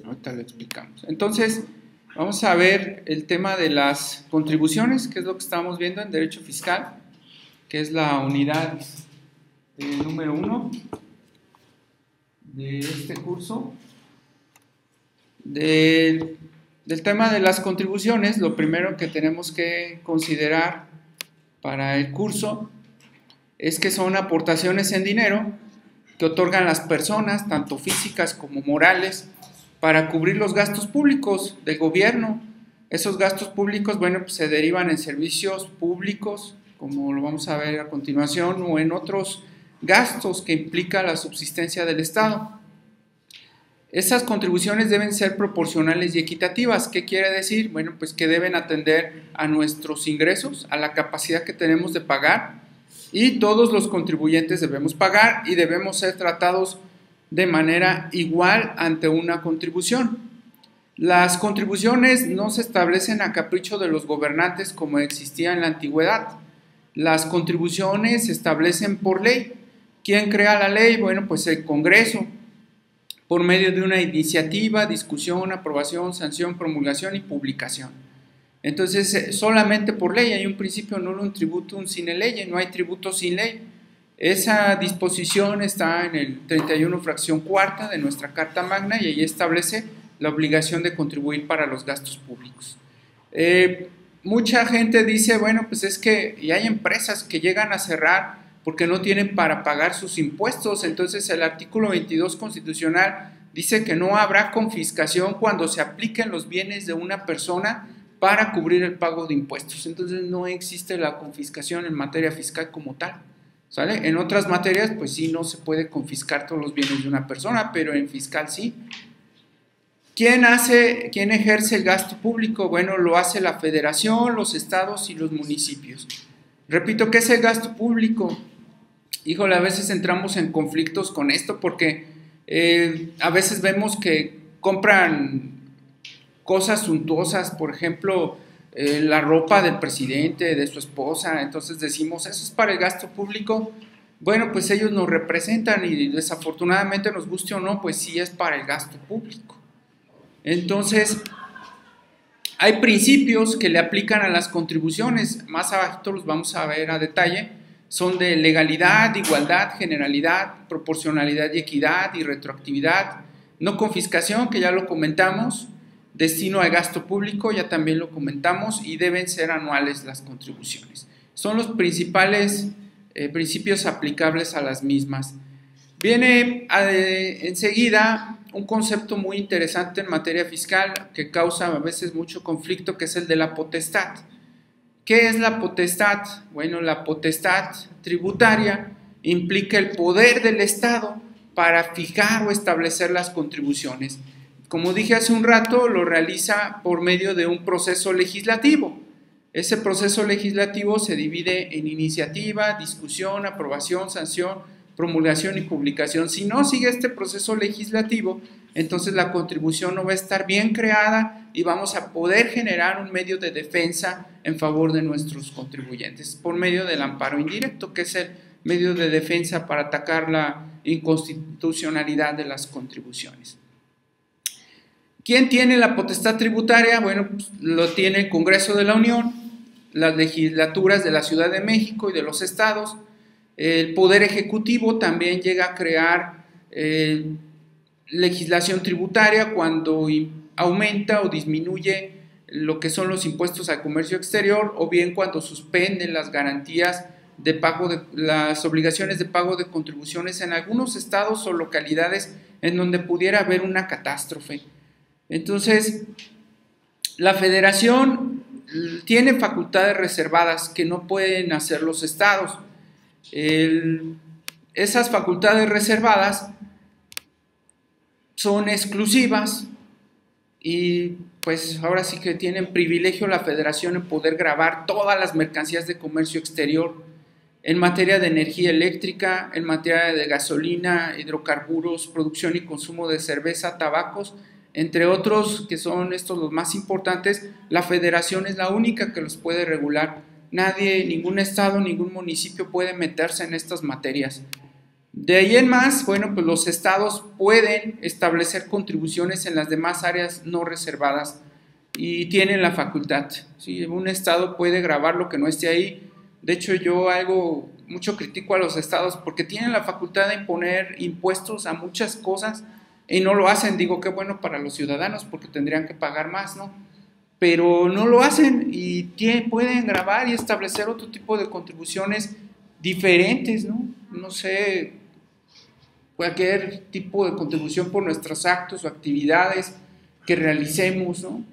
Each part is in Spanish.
Ahorita lo explicamos. Entonces, vamos a ver el tema de las contribuciones, que es lo que estamos viendo en Derecho Fiscal, que es la unidad número 1 de este curso. Del tema de las contribuciones, lo primero que tenemos que considerar para el curso es que son aportaciones en dinero que otorgan las personas, tanto físicas como morales, para cubrir los gastos públicos del gobierno. Esos gastos públicos, bueno, pues se derivan en servicios públicos, como lo vamos a ver a continuación, o en otros gastos que implica la subsistencia del Estado. Esas contribuciones deben ser proporcionales y equitativas. ¿Qué quiere decir? Bueno, pues que deben atender a nuestros ingresos, a la capacidad que tenemos de pagar, y todos los contribuyentes debemos pagar y debemos ser tratados de manera igual ante una contribución. Las contribuciones no se establecen a capricho de los gobernantes como existía en la antigüedad. Las contribuciones se establecen por ley. ¿Quién crea la ley? Bueno, pues el Congreso, por medio de una iniciativa, discusión, aprobación, sanción, promulgación y publicación. Entonces, solamente por ley. Hay un principio nulo, un tributum sine lege, no hay tributo sin ley. Esa disposición está en el 31 fracción cuarta de nuestra Carta Magna y ahí establece la obligación de contribuir para los gastos públicos. Mucha gente dice, bueno, pues es que y hay empresas que llegan a cerrar porque no tienen para pagar sus impuestos. Entonces el artículo 22 constitucional dice que no habrá confiscación cuando se apliquen los bienes de una persona para cubrir el pago de impuestos. Entonces no existe la confiscación en materia fiscal como tal, ¿sale? En otras materias pues sí, no se puede confiscar todos los bienes de una persona, pero en fiscal sí. ¿Quién ejerce el gasto público? Bueno, lo hace la federación, los estados y los municipios. Repito, ¿qué es el gasto público? Híjole, a veces entramos en conflictos con esto porque a veces vemos que compran cosas suntuosas, por ejemplo, la ropa del presidente, de su esposa, entonces decimos, ¿eso es para el gasto público? Bueno, pues ellos nos representan y desafortunadamente, nos guste o no, pues sí es para el gasto público. Entonces, hay principios que le aplican a las contribuciones, más abajo los vamos a ver a detalle, son de legalidad, igualdad, generalidad, proporcionalidad y equidad y retroactividad, no confiscación, que ya lo comentamos, destino al gasto público, ya también lo comentamos, y deben ser anuales las contribuciones. Son los principales principios aplicables a las mismas. Viene enseguida un concepto muy interesante en materia fiscal que causa a veces mucho conflicto, que es el de la potestad. ¿Qué es la potestad? Bueno, la potestad tributaria implica el poder del Estado para fijar o establecer las contribuciones. Como dije hace un rato, lo realiza por medio de un proceso legislativo. Ese proceso legislativo se divide en iniciativa, discusión, aprobación, sanción, promulgación y publicación. Si no sigue este proceso legislativo, entonces la contribución no va a estar bien creada y vamos a poder generar un medio de defensa en favor de nuestros contribuyentes por medio del amparo indirecto, que es el medio de defensa para atacar la inconstitucionalidad de las contribuciones. ¿Quién tiene la potestad tributaria? Bueno, pues lo tiene el Congreso de la Unión, las legislaturas de la Ciudad de México y de los estados. El Poder Ejecutivo también llega a crear legislación tributaria cuando aumenta o disminuye lo que son los impuestos al comercio exterior, o bien cuando suspende las garantías de pago las obligaciones de pago de contribuciones en algunos estados o localidades en donde pudiera haber una catástrofe. Entonces, la Federación tiene facultades reservadas que no pueden hacer los estados. Esas facultades reservadas son exclusivas y pues ahora sí que tienen privilegio la Federación en poder gravar todas las mercancías de comercio exterior en materia de energía eléctrica, en materia de gasolina, hidrocarburos, producción y consumo de cerveza, tabacos, entre otros que son estos los más importantes. La Federación es la única que los puede regular. Nadie, ningún estado, ningún municipio puede meterse en estas materias. De ahí en más, bueno, pues los estados pueden establecer contribuciones en las demás áreas no reservadas y tienen la facultad. ¿Sí? Un estado puede grabar lo que no esté ahí. De hecho, yo mucho critico a los estados porque tienen la facultad de imponer impuestos a muchas cosas y no lo hacen. Digo, qué bueno para los ciudadanos porque tendrían que pagar más, ¿no? Pero no lo hacen y pueden grabar y establecer otro tipo de contribuciones diferentes, ¿no? No sé, cualquier tipo de contribución por nuestros actos o actividades que realicemos, ¿no?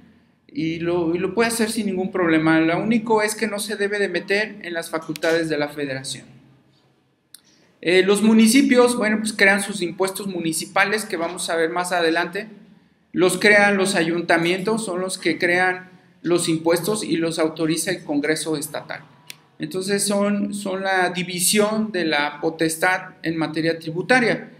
Y lo puede hacer sin ningún problema. Lo único es que no se debe de meter en las facultades de la federación. Los municipios, bueno, pues crean sus impuestos municipales, que vamos a ver más adelante. Los crean los ayuntamientos, son los que crean los impuestos y los autoriza el Congreso estatal. Entonces son la división de la potestad en materia tributaria.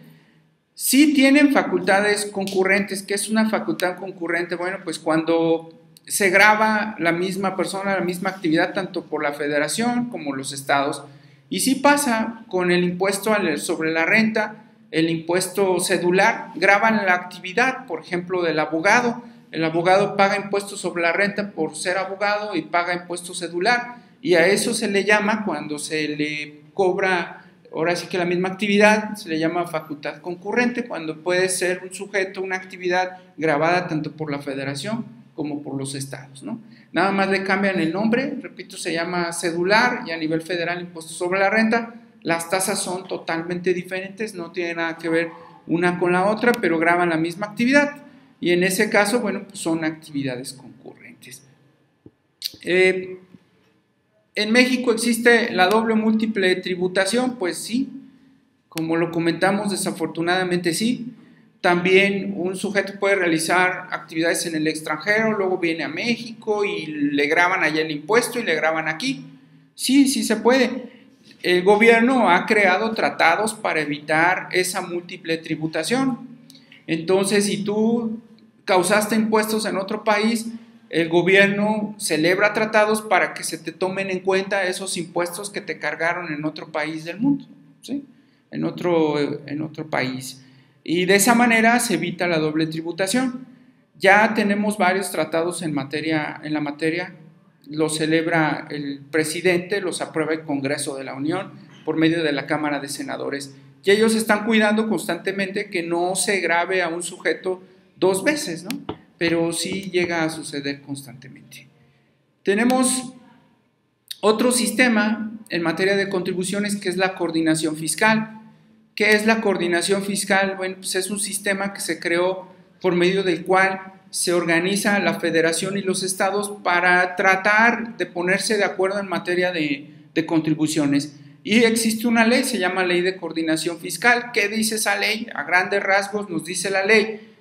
Sí tienen facultades concurrentes. ¿Qué es una facultad concurrente? Bueno, pues cuando se grava la misma persona, la misma actividad, tanto por la federación como los estados. Y sí pasa con el impuesto sobre la renta, el impuesto cedular, graban la actividad, por ejemplo, del abogado. El abogado paga impuestos sobre la renta por ser abogado y paga impuesto cedular. Y a eso se le llama, cuando se le cobra, ahora sí que la misma actividad, se le llama facultad concurrente, cuando puede ser un sujeto, una actividad grabada tanto por la federación como por los estados, ¿no? Nada más le cambian el nombre, repito, se llama cedular y a nivel federal impuesto sobre la renta. Las tasas son totalmente diferentes, no tienen nada que ver una con la otra, pero graban la misma actividad y en ese caso, bueno, pues son actividades concurrentes. ¿En México existe la doble múltiple tributación? Pues sí, como lo comentamos, desafortunadamente sí. También un sujeto puede realizar actividades en el extranjero, luego viene a México y le graban allá el impuesto y le graban aquí. Sí, sí se puede. El gobierno ha creado tratados para evitar esa múltiple tributación. Entonces, si tú causaste impuestos en otro país, el gobierno celebra tratados para que se te tomen en cuenta esos impuestos que te cargaron en otro país del mundo, ¿sí? En otro país. Y de esa manera se evita la doble tributación. Ya tenemos varios tratados en la materia, los celebra el presidente, los aprueba el Congreso de la Unión por medio de la Cámara de Senadores. Y ellos están cuidando constantemente que no se grave a un sujeto dos veces, ¿no? Pero sí llega a suceder constantemente. Tenemos otro sistema en materia de contribuciones que es la coordinación fiscal. ¿Qué es la coordinación fiscal? Bueno, pues es un sistema que se creó por medio del cual se organiza la federación y los estados para tratar de ponerse de acuerdo en materia de contribuciones. Y existe una ley, se llama Ley de Coordinación Fiscal. ¿Qué dice esa ley? A grandes rasgos nos dice la ley: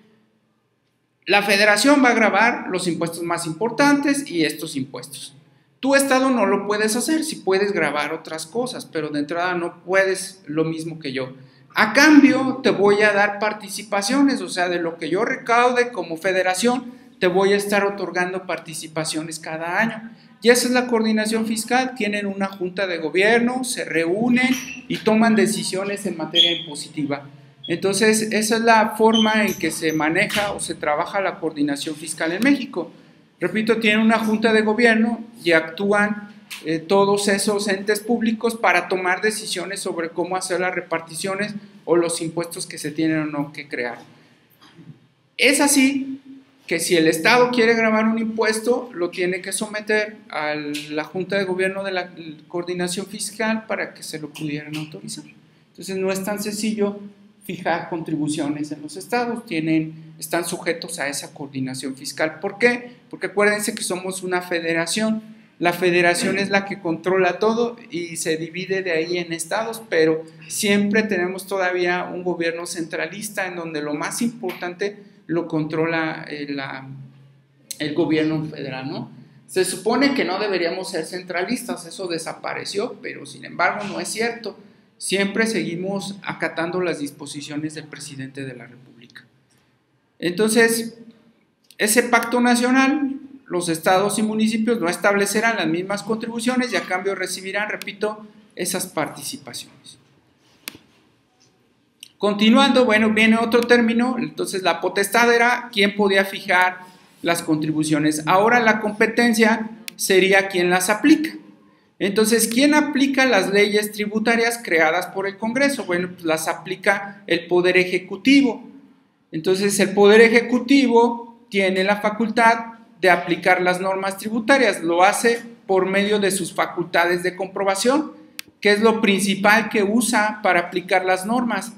la federación va a gravar los impuestos más importantes y estos impuestos. Tu estado no lo puedes hacer, si puedes grabar otras cosas, pero de entrada no puedes lo mismo que yo. A cambio te voy a dar participaciones, o sea, de lo que yo recaude como federación, te voy a estar otorgando participaciones cada año. Y esa es la coordinación fiscal. Tienen una junta de gobierno, se reúnen y toman decisiones en materia impositiva. Entonces, esa es la forma en que se maneja o se trabaja la coordinación fiscal en México. Repito, tienen una junta de gobierno y actúan todos esos entes públicos para tomar decisiones sobre cómo hacer las reparticiones o los impuestos que se tienen o no que crear. Es así que si el Estado quiere grabar un impuesto, lo tiene que someter a la junta de gobierno de la coordinación fiscal para que se lo pudieran autorizar. Entonces, no es tan sencillo fijar contribuciones en los estados, están sujetos a esa coordinación fiscal. ¿Por qué? Porque acuérdense que somos una federación. La federación es la que controla todo y se divide de ahí en estados, pero siempre tenemos todavía un gobierno centralista en donde lo más importante lo controla el gobierno federal, ¿no? Se supone que no deberíamos ser centralistas, eso desapareció, pero sin embargo no es cierto. Siempre seguimos acatando las disposiciones del presidente de la República. Entonces, ese pacto nacional, los estados y municipios no establecerán las mismas contribuciones y a cambio recibirán, repito, esas participaciones. Continuando, bueno, viene otro término, entonces la potestad era quién podía fijar las contribuciones. Ahora la competencia sería quién las aplica. Entonces, ¿quién aplica las leyes tributarias creadas por el Congreso? Bueno, pues las aplica el Poder Ejecutivo. Entonces, el Poder Ejecutivo tiene la facultad de aplicar las normas tributarias, lo hace por medio de sus facultades de comprobación, que es lo principal que usa para aplicar las normas.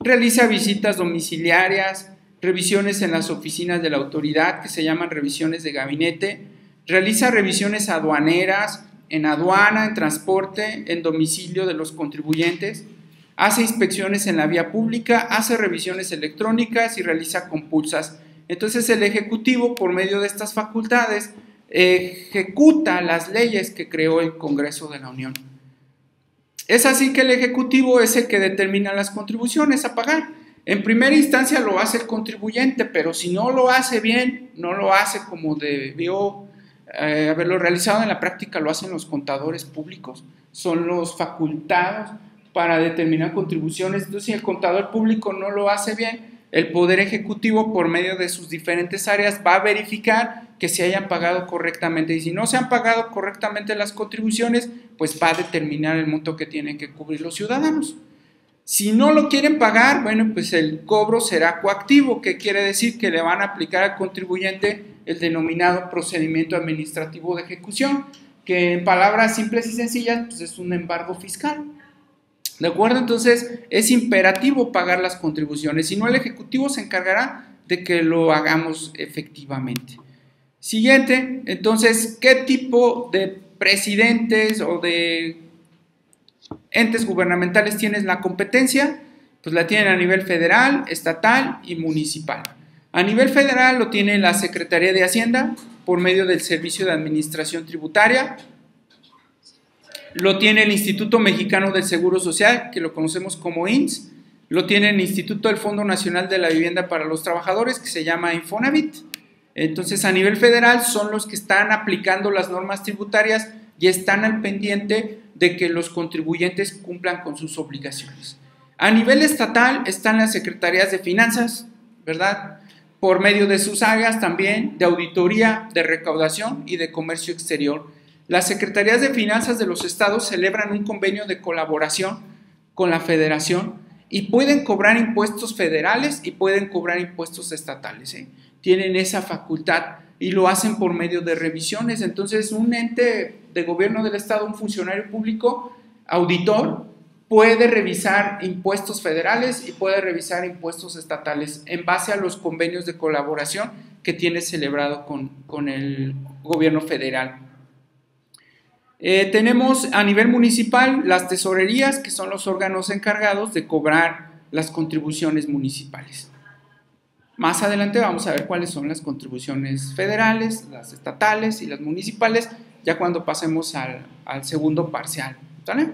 Realiza visitas domiciliarias, revisiones en las oficinas de la autoridad, que se llaman revisiones de gabinete, realiza revisiones aduaneras, en aduana, en transporte, en domicilio de los contribuyentes, hace inspecciones en la vía pública, hace revisiones electrónicas y realiza compulsas. Entonces el Ejecutivo, por medio de estas facultades, ejecuta las leyes que creó el Congreso de la Unión. Es así que el Ejecutivo es el que determina las contribuciones a pagar. En primera instancia lo hace el contribuyente, pero si no lo hace bien, no lo hace como debió haberlo realizado, en la práctica lo hacen los contadores públicos, son los facultados para determinar contribuciones. Entonces, si el contador público no lo hace bien, el Poder Ejecutivo, por medio de sus diferentes áreas, va a verificar que se hayan pagado correctamente, y si no se han pagado correctamente las contribuciones, pues va a determinar el monto que tienen que cubrir los ciudadanos. Si no lo quieren pagar, bueno, pues el cobro será coactivo, que quiere decir que le van a aplicar al contribuyente el denominado procedimiento administrativo de ejecución, que en palabras simples y sencillas, pues es un embargo fiscal. ¿De acuerdo? Entonces es imperativo pagar las contribuciones, si no el Ejecutivo se encargará de que lo hagamos efectivamente. Siguiente, entonces, ¿qué tipo de presidentes o de entes gubernamentales tienen la competencia? Pues la tienen a nivel federal, estatal y municipal. A nivel federal lo tiene la Secretaría de Hacienda por medio del Servicio de Administración Tributaria, lo tiene el Instituto Mexicano del Seguro Social, que lo conocemos como IMSS, lo tiene el Instituto del Fondo Nacional de la Vivienda para los Trabajadores, que se llama Infonavit. Entonces, a nivel federal son los que están aplicando las normas tributarias y están al pendiente de que los contribuyentes cumplan con sus obligaciones. A nivel estatal están las secretarías de finanzas, ¿verdad?, por medio de sus áreas también de auditoría, de recaudación y de comercio exterior. Las secretarías de finanzas de los estados celebran un convenio de colaboración con la federación y pueden cobrar impuestos federales y pueden cobrar impuestos estatales, ¿eh? Tienen esa facultad y lo hacen por medio de revisiones. Entonces, un ente de gobierno del estado, un funcionario público, auditor, puede revisar impuestos federales y puede revisar impuestos estatales en base a los convenios de colaboración que tiene celebrado con el gobierno federal. Tenemos a nivel municipal las tesorerías, que son los órganos encargados de cobrar las contribuciones municipales. Más adelante vamos a ver cuáles son las contribuciones federales, las estatales y las municipales, ya cuando pasemos al segundo parcial, ¿vale?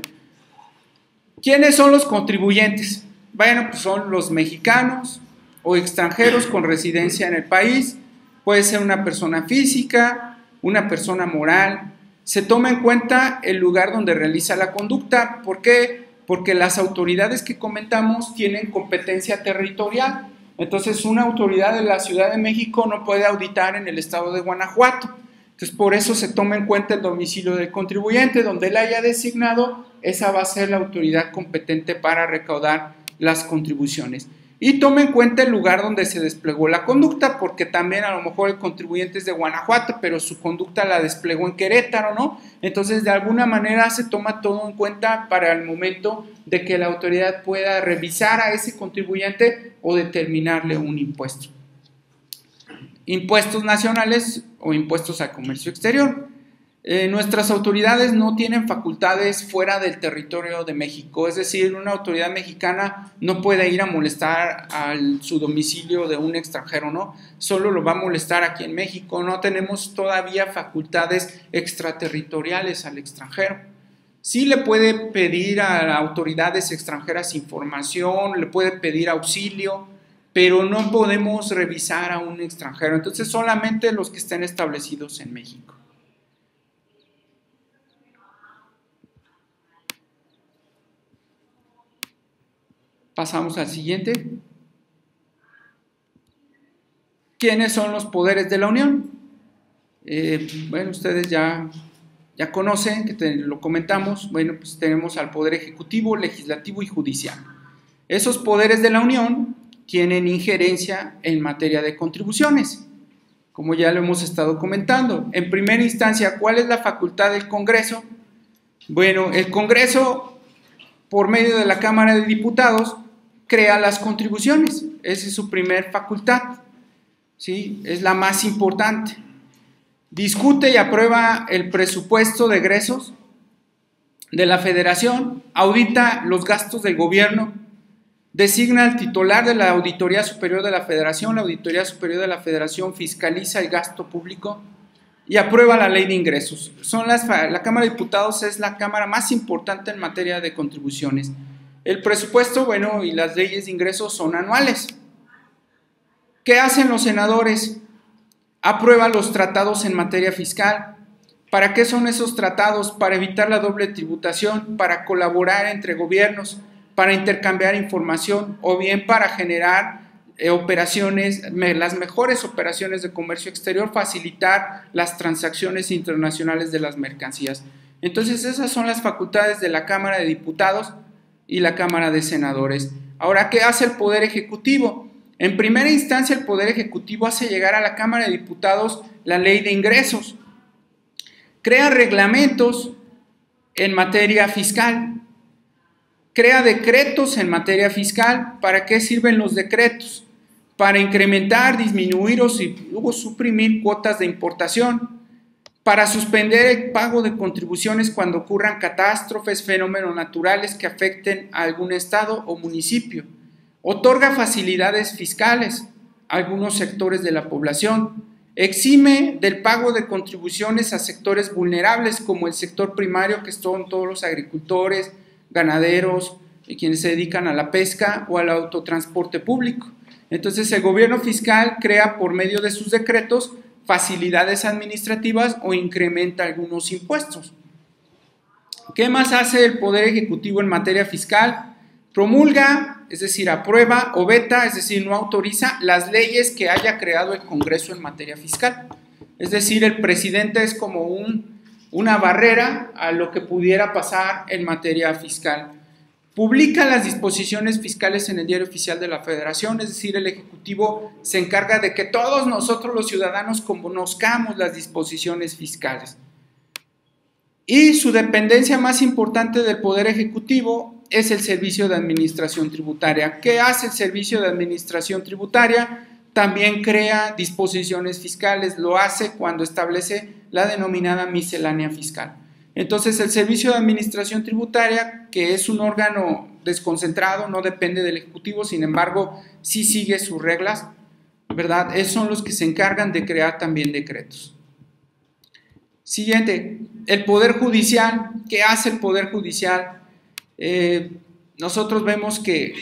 ¿Quiénes son los contribuyentes? Bueno, pues son los mexicanos o extranjeros con residencia en el país. Puede ser una persona física, una persona moral. Se toma en cuenta el lugar donde realiza la conducta. ¿Por qué? Porque las autoridades que comentamos tienen competencia territorial. Entonces, una autoridad de la Ciudad de México no puede auditar en el estado de Guanajuato. Entonces, por eso se toma en cuenta el domicilio del contribuyente, donde él haya designado, esa va a ser la autoridad competente para recaudar las contribuciones. Y toma en cuenta el lugar donde se desplegó la conducta, porque también a lo mejor el contribuyente es de Guanajuato, pero su conducta la desplegó en Querétaro, ¿no? Entonces, de alguna manera se toma todo en cuenta para el momento de que la autoridad pueda revisar a ese contribuyente o determinarle un impuesto. Impuestos nacionales o impuestos al comercio exterior. Nuestras autoridades no tienen facultades fuera del territorio de México, es decir, una autoridad mexicana no puede ir a molestar a su domicilio de un extranjero, ¿no? Solo lo va a molestar aquí en México, no tenemos todavía facultades extraterritoriales al extranjero. Sí le puede pedir a autoridades extranjeras información, le puede pedir auxilio, pero no podemos revisar a un extranjero, entonces solamente los que estén establecidos en México. Pasamos al siguiente. ¿Quiénes son los poderes de la Unión? Bueno, ustedes ya conocen, que lo comentamos. Bueno, pues tenemos al Poder Ejecutivo, Legislativo y Judicial. Esos poderes de la Unión tienen injerencia en materia de contribuciones, como ya lo hemos estado comentando. En primera instancia, ¿cuál es la facultad del Congreso? Bueno, el Congreso, por medio de la Cámara de Diputados, crea las contribuciones. Esa es su primer facultad, ¿sí? Es la más importante. Discute y aprueba el presupuesto de egresos de la Federación, audita los gastos del gobierno, designa al titular de la Auditoría Superior de la Federación. La Auditoría Superior de la Federación fiscaliza el gasto público y aprueba la ley de ingresos. La Cámara de Diputados es la cámara más importante en materia de contribuciones. El presupuesto, bueno, y las leyes de ingresos son anuales. ¿Qué hacen los senadores? Aprueba los tratados en materia fiscal. ¿Para qué son esos tratados? Para evitar la doble tributación, para colaborar entre gobiernos, para intercambiar información o bien para generar operaciones, las mejores operaciones de comercio exterior, facilitar las transacciones internacionales de las mercancías. Entonces esas son las facultades de la Cámara de Diputados y la Cámara de Senadores. Ahora, ¿qué hace el Poder Ejecutivo? En primera instancia, el Poder Ejecutivo hace llegar a la Cámara de Diputados la ley de ingresos, crea reglamentos en materia fiscal, crea decretos en materia fiscal. ¿Para qué sirven los decretos? Para incrementar, disminuir o suprimir cuotas de importación, para suspender el pago de contribuciones cuando ocurran catástrofes, fenómenos naturales que afecten a algún estado o municipio. Otorga facilidades fiscales a algunos sectores de la población. Exime del pago de contribuciones a sectores vulnerables como el sector primario, que son todos los agricultores, ganaderos, quienes se dedican a la pesca o al autotransporte público. Entonces el gobierno fiscal crea por medio de sus decretos facilidades administrativas o incrementa algunos impuestos. ¿Qué más hace el Poder Ejecutivo en materia fiscal? Promulga, es decir, aprueba o veta, es decir, no autoriza las leyes que haya creado el Congreso en materia fiscal. Es decir, el presidente es como una barrera a lo que pudiera pasar en materia fiscal. Publica las disposiciones fiscales en el Diario Oficial de la Federación, es decir, el Ejecutivo se encarga de que todos nosotros los ciudadanos conozcamos las disposiciones fiscales. Y su dependencia más importante del Poder Ejecutivo es el Servicio de Administración Tributaria. ¿Qué hace el Servicio de Administración Tributaria? También crea disposiciones fiscales, lo hace cuando establece la denominada miscelánea fiscal. Entonces el Servicio de Administración Tributaria, que es un órgano desconcentrado, no depende del Ejecutivo, sin embargo, sí sigue sus reglas, ¿verdad? Son los que se encargan de crear también decretos. Siguiente, el Poder Judicial. ¿Qué hace el Poder Judicial? Nosotros vemos que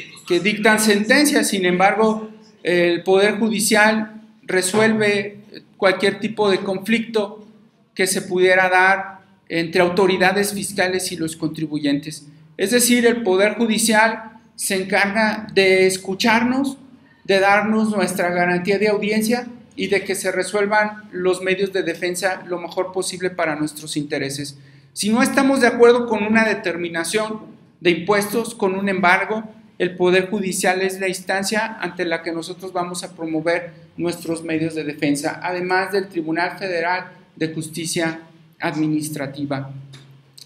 dictan sentencias, sin embargo, el Poder Judicial resuelve cualquier tipo de conflicto que se pudiera dar entre autoridades fiscales y los contribuyentes. Es decir, el Poder Judicial se encarga de escucharnos, de darnos nuestra garantía de audiencia y de que se resuelvan los medios de defensa lo mejor posible para nuestros intereses. Si no estamos de acuerdo con una determinación de impuestos, con un embargo, el Poder Judicial es la instancia ante la que nosotros vamos a promover nuestros medios de defensa, además del Tribunal Federal de Justicia Administrativa.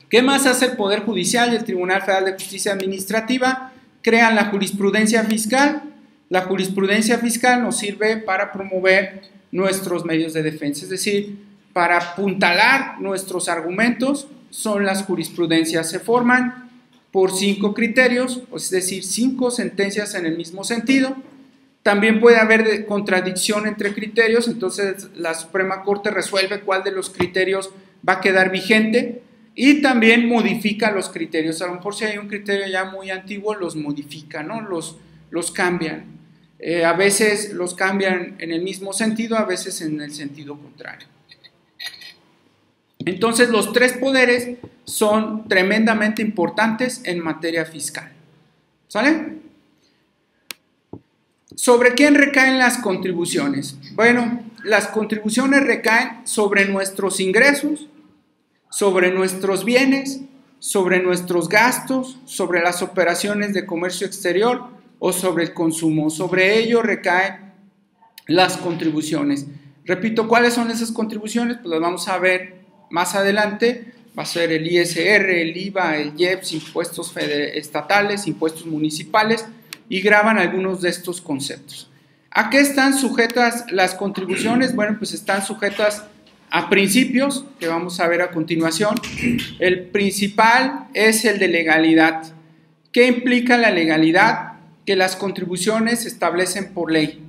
¿Qué más hace el Poder Judicial y el Tribunal Federal de Justicia Administrativa? Crean la jurisprudencia fiscal. La jurisprudencia fiscal nos sirve para promover nuestros medios de defensa, es decir, para apuntalar nuestros argumentos. Son las jurisprudencias, se forman por 5 criterios, es decir, 5 sentencias en el mismo sentido. También puede haber contradicción entre criterios, entonces la Suprema Corte resuelve cuál de los criterios va a quedar vigente y también modifica los criterios. A lo mejor si hay un criterio ya muy antiguo, los modifica, ¿no? Los cambian. A veces los cambian en el mismo sentido, a veces en el sentido contrario. Entonces los 3 poderes son tremendamente importantes en materia fiscal. ¿Sale? ¿Sobre quién recaen las contribuciones? Bueno, las contribuciones recaen sobre nuestros ingresos, sobre nuestros bienes, sobre nuestros gastos, sobre las operaciones de comercio exterior o sobre el consumo. Sobre ello recaen las contribuciones. Repito, ¿cuáles son esas contribuciones? Pues las vamos a ver más adelante. Va a ser el ISR, el IVA, el IEPS, impuestos estatales, impuestos municipales, y graban algunos de estos conceptos. ¿A qué están sujetas las contribuciones? Bueno, pues están sujetas a principios que vamos a ver a continuación. El principal es el de legalidad. ¿Qué implica la legalidad? Que las contribuciones se establecen por ley.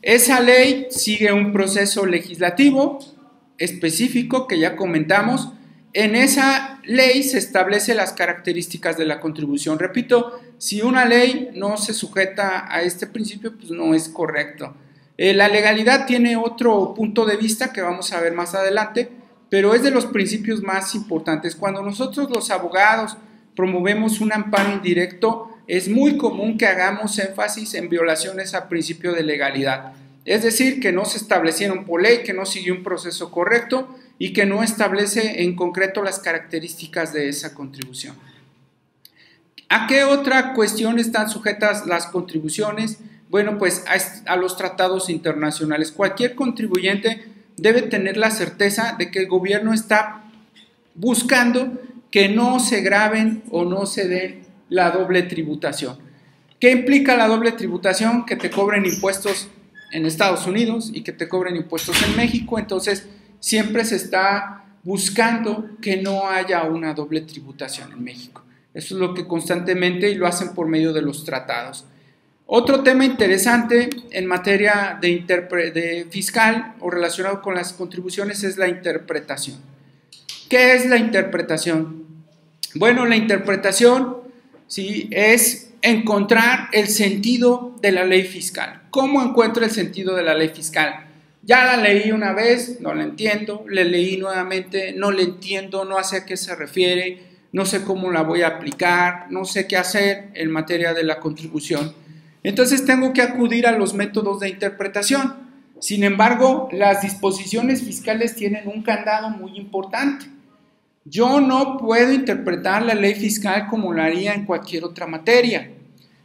Esa ley sigue un proceso legislativo específico que ya comentamos. En esa ley se establecen las características de la contribución. Repito, si una ley no se sujeta a este principio, pues no es correcto. La legalidad tiene otro punto de vista que vamos a ver más adelante, pero es de los principios más importantes. Cuando nosotros los abogados promovemos un amparo indirecto, es muy común que hagamos énfasis en violaciones al principio de legalidad. Es decir, que no se establecieron por ley, que no siguió un proceso correcto y que no establece en concreto las características de esa contribución. ¿A qué otra cuestión están sujetas las contribuciones? Bueno, pues a los tratados internacionales. Cualquier contribuyente debe tener la certeza de que el gobierno está buscando que no se graben o no se dé la doble tributación. ¿Qué implica la doble tributación? Que te cobren impuestos en Estados Unidos y que te cobren impuestos en México. Entonces, siempre se está buscando que no haya una doble tributación en México. Eso es lo que constantemente, y lo hacen por medio de los tratados. Otro tema interesante en materia de fiscal o relacionado con las contribuciones es la interpretación. ¿Qué es la interpretación? Bueno, la interpretación, ¿sí?, es encontrar el sentido de la ley fiscal. ¿Cómo encuentro el sentido de la ley fiscal? Ya la leí una vez, no la entiendo, la leí nuevamente, no la entiendo, no sé a qué se refiere, no sé cómo la voy a aplicar, no sé qué hacer en materia de la contribución. Entonces tengo que acudir a los métodos de interpretación. Sin embargo, las disposiciones fiscales tienen un candado muy importante. Yo no puedo interpretar la ley fiscal como lo haría en cualquier otra materia.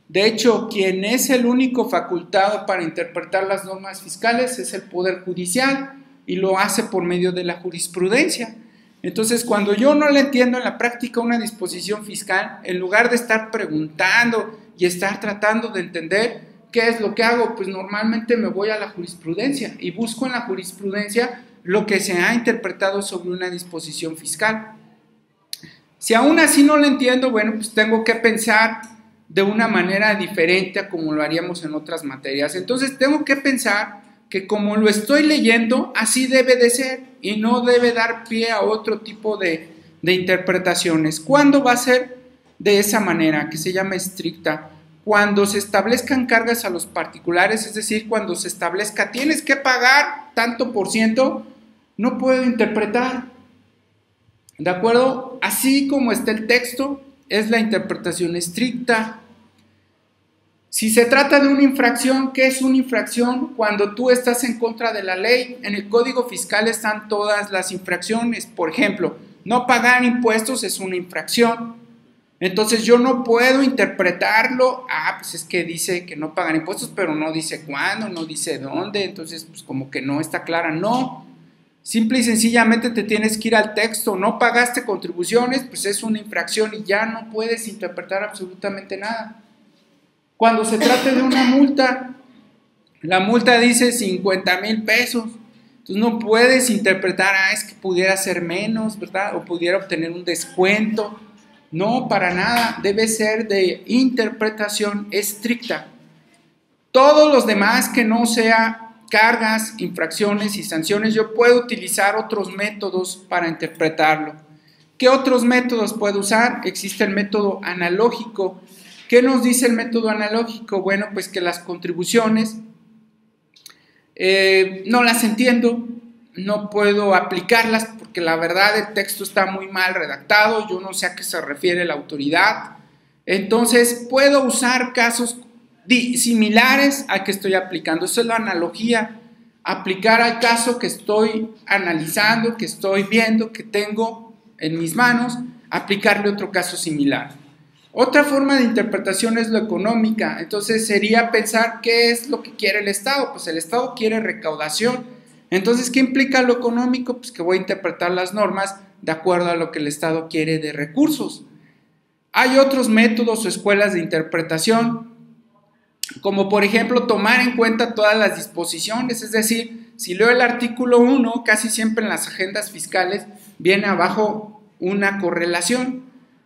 De hecho, quien es el único facultado para interpretar las normas fiscales es el Poder Judicial, y lo hace por medio de la jurisprudencia. Entonces, cuando yo no le entiendo en la práctica una disposición fiscal, en lugar de estar preguntando y estar tratando de entender qué es lo que hago, pues normalmente me voy a la jurisprudencia y busco en la jurisprudencia lo que se ha interpretado sobre una disposición fiscal. Si aún así no lo entiendo, bueno, pues tengo que pensar de una manera diferente a como lo haríamos en otras materias. Entonces tengo que pensar que como lo estoy leyendo, así debe de ser y no debe dar pie a otro tipo de interpretaciones. ¿Cuándo va a ser de esa manera, que se llama estricta? Cuando se establezcan cargas a los particulares, es decir, cuando se establezca tienes que pagar tanto por ciento, no puedo interpretar. ¿De acuerdo? Así como está el texto, es la interpretación estricta. Si se trata de una infracción, ¿qué es una infracción? Cuando tú estás en contra de la ley. En el Código Fiscal están todas las infracciones. Por ejemplo, no pagar impuestos es una infracción. Entonces yo no puedo interpretarlo, pues es que dice que no pagan impuestos, pero no dice cuándo, no dice dónde, entonces pues como que no está clara. No, simple y sencillamente te tienes que ir al texto. No pagaste contribuciones, pues es una infracción y ya no puedes interpretar absolutamente nada. Cuando se trate de una multa, la multa dice 50,000 pesos, entonces no puedes interpretar, es que pudiera ser menos, ¿verdad? O pudiera obtener un descuento. No, para nada, debe ser de interpretación estricta. Todos los demás que no sea cargas, infracciones y sanciones, yo puedo utilizar otros métodos para interpretarlo. ¿Qué otros métodos puedo usar? Existe el método analógico. ¿Qué nos dice el método analógico? Bueno, pues que las contribuciones no las entiendo, no puedo aplicarlas porque la verdad el texto está muy mal redactado, yo no sé a qué se refiere la autoridad. Entonces puedo usar casos similares al que estoy aplicando. Eso es la analogía, aplicar al caso que estoy analizando, que estoy viendo, que tengo en mis manos, aplicarle otro caso similar. Otra forma de interpretación es lo económica. Entonces sería pensar qué es lo que quiere el Estado. Pues el Estado quiere recaudación. Entonces, ¿qué implica lo económico? Pues que voy a interpretar las normas de acuerdo a lo que el Estado quiere de recursos. Hay otros métodos o escuelas de interpretación, como por ejemplo tomar en cuenta todas las disposiciones, es decir, si leo el artículo 1, casi siempre en las agendas fiscales viene abajo una correlación,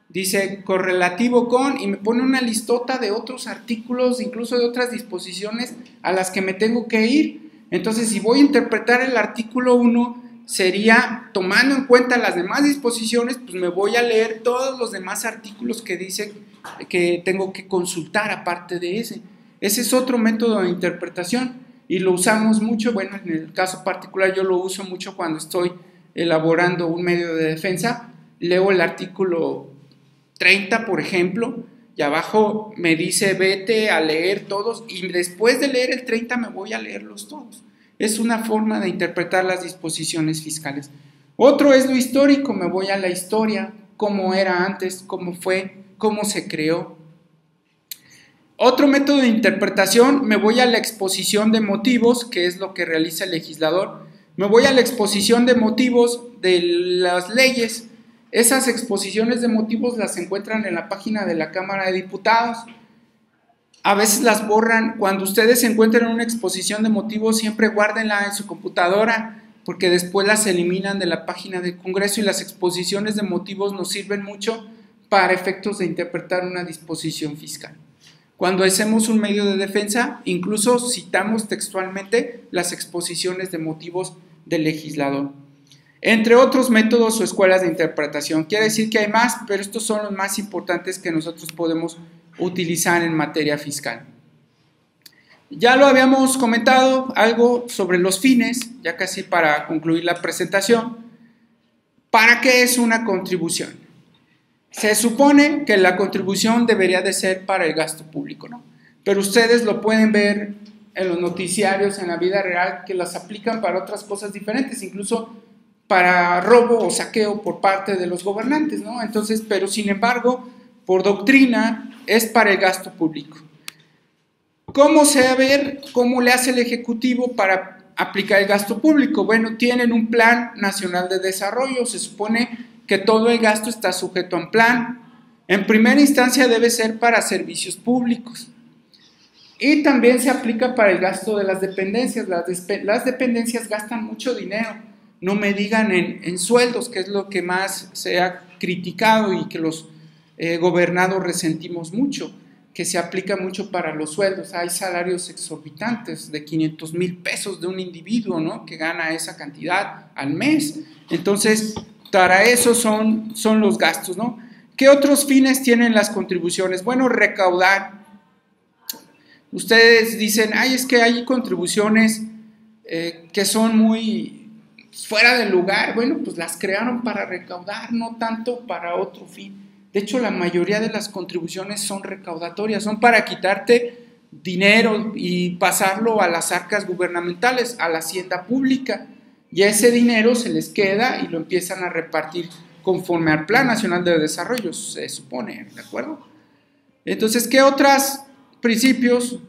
dice correlativo con, y me pone una listota de otros artículos, incluso de otras disposiciones a las que me tengo que ir. Entonces, si voy a interpretar el artículo 1, sería, tomando en cuenta las demás disposiciones, pues me voy a leer todos los demás artículos que dicen que tengo que consultar aparte de ese. Ese es otro método de interpretación y lo usamos mucho. Bueno, en el caso particular yo lo uso mucho cuando estoy elaborando un medio de defensa. Leo el artículo 30, por ejemplo, y abajo me dice vete a leer todos, y después de leer el 30 me voy a leerlos todos. Es una forma de interpretar las disposiciones fiscales. Otro es lo histórico, me voy a la historia, cómo era antes, cómo fue, cómo se creó. Otro método de interpretación, me voy a la exposición de motivos, que es lo que realiza el legislador. Me voy a la exposición de motivos de las leyes. Esas exposiciones de motivos las encuentran en la página de la Cámara de Diputados. A veces las borran. Cuando ustedes encuentren una exposición de motivos, siempre guárdenla en su computadora, porque después las eliminan de la página del Congreso, y las exposiciones de motivos nos sirven mucho para efectos de interpretar una disposición fiscal. Cuando hacemos un medio de defensa, incluso citamos textualmente las exposiciones de motivos del legislador. Entre otros métodos o escuelas de interpretación. Quiere decir que hay más, pero estos son los más importantes que nosotros podemos utilizar en materia fiscal. Ya lo habíamos comentado algo sobre los fines, ya casi para concluir la presentación. ¿Para qué es una contribución? Se supone que la contribución debería de ser para el gasto público, ¿no? Pero ustedes lo pueden ver en los noticiarios, en la vida real, que las aplican para otras cosas diferentes, incluso para robo o saqueo por parte de los gobernantes, ¿no? Entonces, pero sin embargo, por doctrina, es para el gasto público. ¿Cómo saber cómo le hace el Ejecutivo para aplicar el gasto público? Bueno, tienen un Plan Nacional de Desarrollo, se supone que todo el gasto está sujeto a un plan. En primera instancia debe ser para servicios públicos. Y también se aplica para el gasto de las dependencias. Las dependencias gastan mucho dinero. No me digan en sueldos, que es lo que más se ha criticado y que los gobernados resentimos mucho, que se aplica mucho para los sueldos. Hay salarios exorbitantes de 500,000 pesos de un individuo, ¿no?, que gana esa cantidad al mes. Entonces, para eso son los gastos, ¿no? ¿Qué otros fines tienen las contribuciones? Bueno, recaudar. Ustedes dicen, ay, es que hay contribuciones que son muy fuera del lugar. Bueno, pues las crearon para recaudar, no tanto para otro fin. De hecho, la mayoría de las contribuciones son recaudatorias, son para quitarte dinero y pasarlo a las arcas gubernamentales, a la hacienda pública. Y ese dinero se les queda y lo empiezan a repartir conforme al Plan Nacional de Desarrollo, se supone, ¿de acuerdo? Entonces, ¿qué otros principios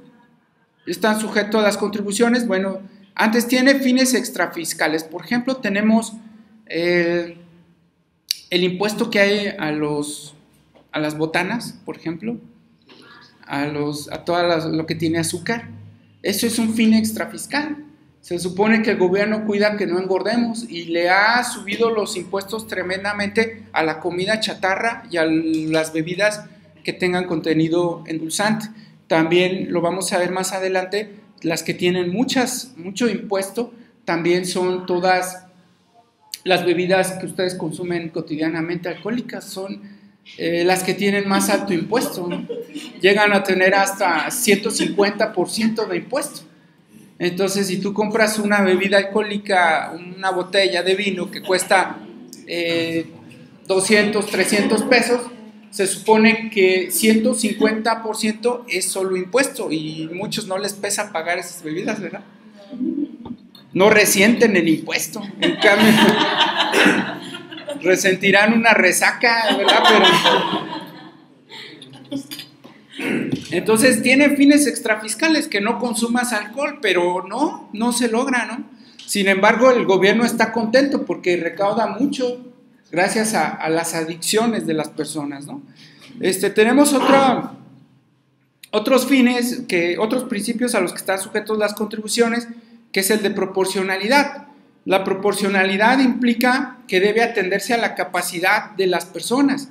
están sujetos a las contribuciones? Bueno, antes tiene fines extrafiscales. Por ejemplo, tenemos el impuesto que hay a las botanas, por ejemplo, a lo que tiene azúcar. Eso es un fin extrafiscal. Se supone que el gobierno cuida que no engordemos y le ha subido los impuestos tremendamente a la comida chatarra y a las bebidas que tengan contenido endulzante. También lo vamos a ver más adelante, las que tienen mucho impuesto también son todas las bebidas que ustedes consumen cotidianamente alcohólicas, son las que tienen más alto impuesto, ¿no? Llegan a tener hasta 150% de impuesto. Entonces, si tú compras una bebida alcohólica, una botella de vino que cuesta 200, 300 pesos, se supone que 150% es solo impuesto y muchos no les pesa pagar esas bebidas, ¿verdad? No resienten el impuesto, en cambio resentirán una resaca, ¿verdad? Entonces tiene fines extrafiscales, que no consumas alcohol, pero no se logra, ¿no? Sin embargo, el gobierno está contento porque recauda mucho gracias a las adicciones de las personas, ¿no? Tenemos otros fines, otros principios a los que están sujetos las contribuciones, que es el de proporcionalidad. La proporcionalidad implica que debe atenderse a la capacidad de las personas.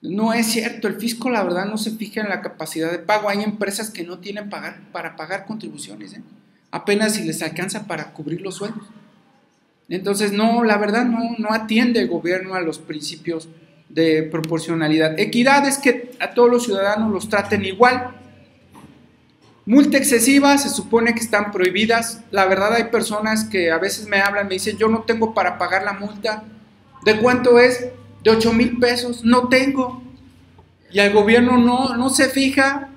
No es cierto, el fisco la verdad no se fija en la capacidad de pago. Hay empresas que no tienen para pagar contribuciones, apenas si les alcanza para cubrir los sueldos. Entonces, no, la verdad no atiende el gobierno a los principios de proporcionalidad. Equidad es que a todos los ciudadanos los traten igual. Multa excesiva se supone que están prohibidas. La verdad hay personas que a veces me hablan, me dicen, yo no tengo para pagar la multa. ¿De cuánto es? De 8,000 pesos. No tengo. Y el gobierno no se fija,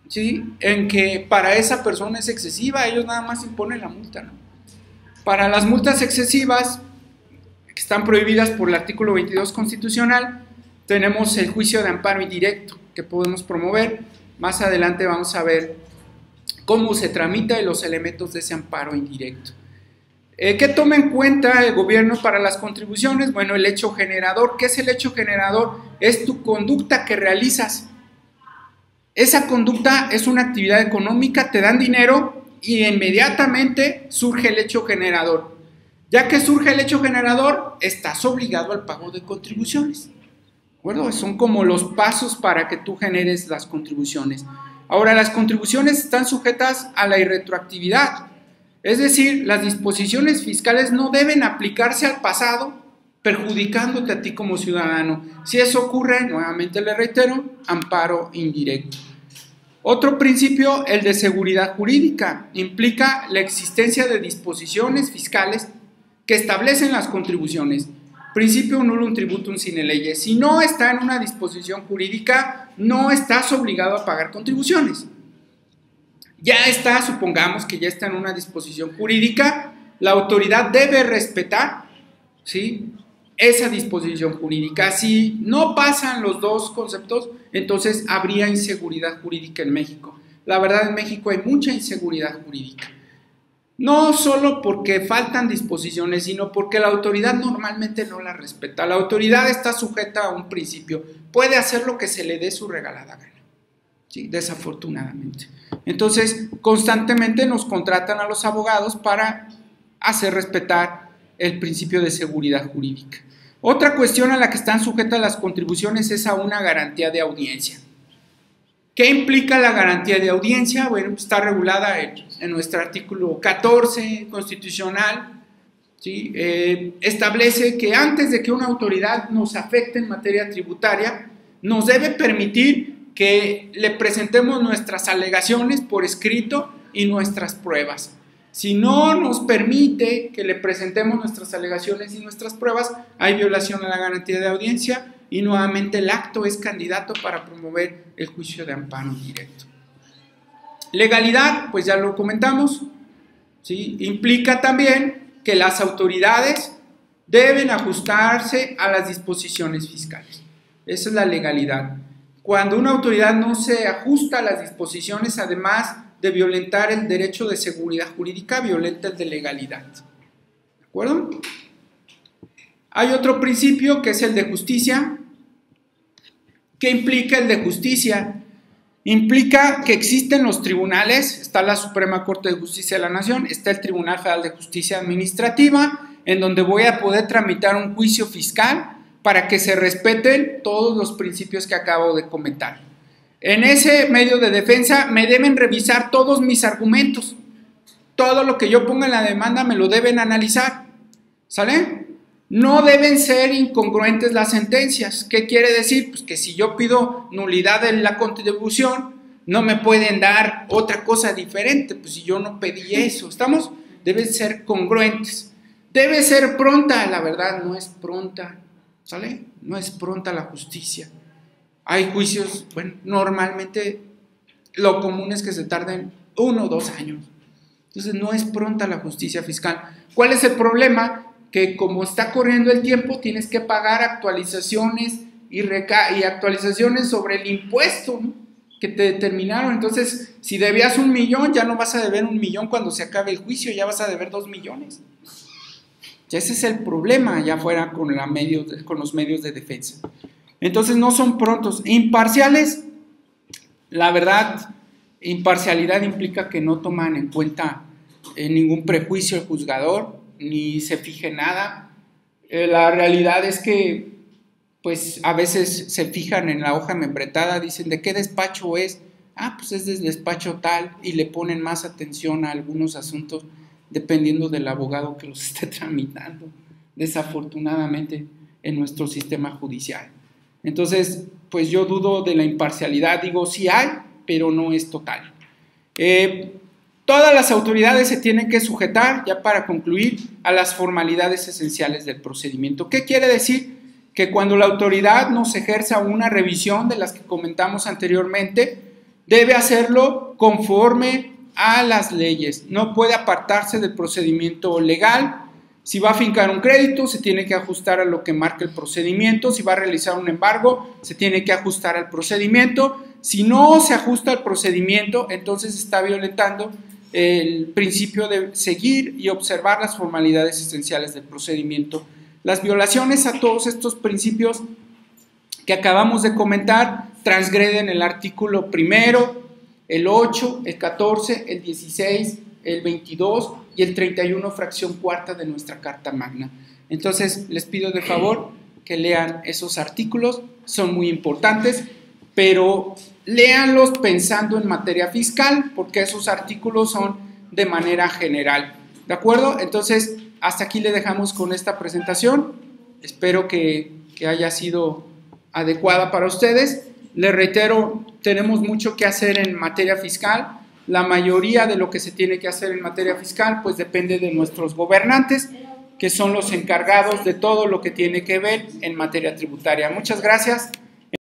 ¿sí?, en que para esa persona es excesiva. Ellos nada más imponen la multa, ¿no? Para las multas excesivas, que están prohibidas por el artículo 22 constitucional, tenemos el juicio de amparo indirecto que podemos promover. Más adelante vamos a ver cómo se tramita y los elementos de ese amparo indirecto. ¿Qué toma en cuenta el gobierno para las contribuciones? Bueno, el hecho generador. ¿Qué es el hecho generador? Es tu conducta que realizas. Esa conducta es una actividad económica, te dan dinero y inmediatamente surge el hecho generador. Ya que surge el hecho generador, estás obligado al pago de contribuciones. ¿De acuerdo? Son como los pasos para que tú generes las contribuciones. Ahora, las contribuciones están sujetas a la irretroactividad. Es decir, las disposiciones fiscales no deben aplicarse al pasado, perjudicándote a ti como ciudadano. Si eso ocurre, nuevamente le reitero, amparo indirecto. Otro principio, el de seguridad jurídica, implica la existencia de disposiciones fiscales que establecen las contribuciones. Principio nullum tributum sine lege. Si no está en una disposición jurídica, no estás obligado a pagar contribuciones. Ya está, supongamos que ya está en una disposición jurídica, la autoridad debe respetar, ¿sí?, esa disposición jurídica. Si no pasan los dos conceptos, entonces habría inseguridad jurídica en México. La verdad, en México hay mucha inseguridad jurídica. No solo porque faltan disposiciones, sino porque la autoridad normalmente no la respeta. La autoridad está sujeta a un principio. Puede hacer lo que se le dé su regalada gana. Sí, desafortunadamente. Entonces, constantemente nos contratan a los abogados para hacer respetar el principio de seguridad jurídica. Otra cuestión a la que están sujetas las contribuciones es a una garantía de audiencia. ¿Qué implica la garantía de audiencia? Bueno, está regulada en nuestro artículo 14 constitucional, ¿sí? Establece que antes de que una autoridad nos afecte en materia tributaria, nos debe permitir que le presentemos nuestras alegaciones por escrito y nuestras pruebas. Si no nos permite que le presentemos nuestras alegaciones y nuestras pruebas, hay violación a la garantía de audiencia y nuevamente el acto es candidato para promover el juicio de amparo indirecto. Legalidad, pues ya lo comentamos, ¿sí? Implica también que las autoridades deben ajustarse a las disposiciones fiscales. Esa es la legalidad. Cuando una autoridad no se ajusta a las disposiciones, además de violentar el derecho de seguridad jurídica, violenta el de legalidad. ¿De acuerdo? Hay otro principio que es el de justicia. ¿Qué implica el de justicia? Implica que existen los tribunales, está la Suprema Corte de Justicia de la Nación, está el Tribunal Federal de Justicia Administrativa, en donde voy a poder tramitar un juicio fiscal para que se respeten todos los principios que acabo de comentar. En ese medio de defensa me deben revisar todos mis argumentos. Todo lo que yo ponga en la demanda me lo deben analizar. ¿Sale? No deben ser incongruentes las sentencias. ¿Qué quiere decir? Pues que si yo pido nulidad en la contribución, no me pueden dar otra cosa diferente. Pues si yo no pedí eso. ¿Estamos? Deben ser congruentes. Debe ser pronta. La verdad no es pronta. ¿Sale? No es pronta la justicia. Hay juicios, bueno, normalmente lo común es que se tarden 1 o 2 años. Entonces no es pronta la justicia fiscal. ¿Cuál es el problema? Que como está corriendo el tiempo, tienes que pagar actualizaciones y actualizaciones sobre el impuesto, ¿no?, que te determinaron. Entonces, si debías 1 millón, ya no vas a deber 1 millón cuando se acabe el juicio, ya vas a deber 2 millones. Ya ese es el problema allá afuera con los medios de defensa. Entonces no son prontos. Imparciales, la verdad, imparcialidad implica que no toman en cuenta ningún prejuicio el juzgador, ni se fije en nada. La realidad es que pues a veces se fijan en la hoja membretada, dicen ¿de qué despacho es? Pues es del despacho tal, y le ponen más atención a algunos asuntos dependiendo del abogado que los esté tramitando, desafortunadamente, en nuestro sistema judicial. Entonces, pues yo dudo de la imparcialidad, digo sí hay, pero no es total. Todas las autoridades se tienen que sujetar, ya para concluir, a las formalidades esenciales del procedimiento. ¿Qué quiere decir? Que cuando la autoridad nos ejerza una revisión de las que comentamos anteriormente, debe hacerlo conforme a las leyes, no puede apartarse del procedimiento legal. Si va a fincar un crédito, se tiene que ajustar a lo que marca el procedimiento. Si va a realizar un embargo, se tiene que ajustar al procedimiento. Si no se ajusta al procedimiento, entonces está violentando el principio de seguir y observar las formalidades esenciales del procedimiento. Las violaciones a todos estos principios que acabamos de comentar transgreden el artículo 1, el 8, el 14, el 16, el 22 y el 31 fracción cuarta de nuestra Carta Magna. Entonces les pido de favor que lean esos artículos, son muy importantes, pero léanlos pensando en materia fiscal, porque esos artículos son de manera general, ¿de acuerdo? Entonces hasta aquí le dejamos con esta presentación, espero que haya sido adecuada para ustedes. Les reitero, tenemos mucho que hacer en materia fiscal. La mayoría de lo que se tiene que hacer en materia fiscal pues depende de nuestros gobernantes, que son los encargados de todo lo que tiene que ver en materia tributaria. Muchas gracias.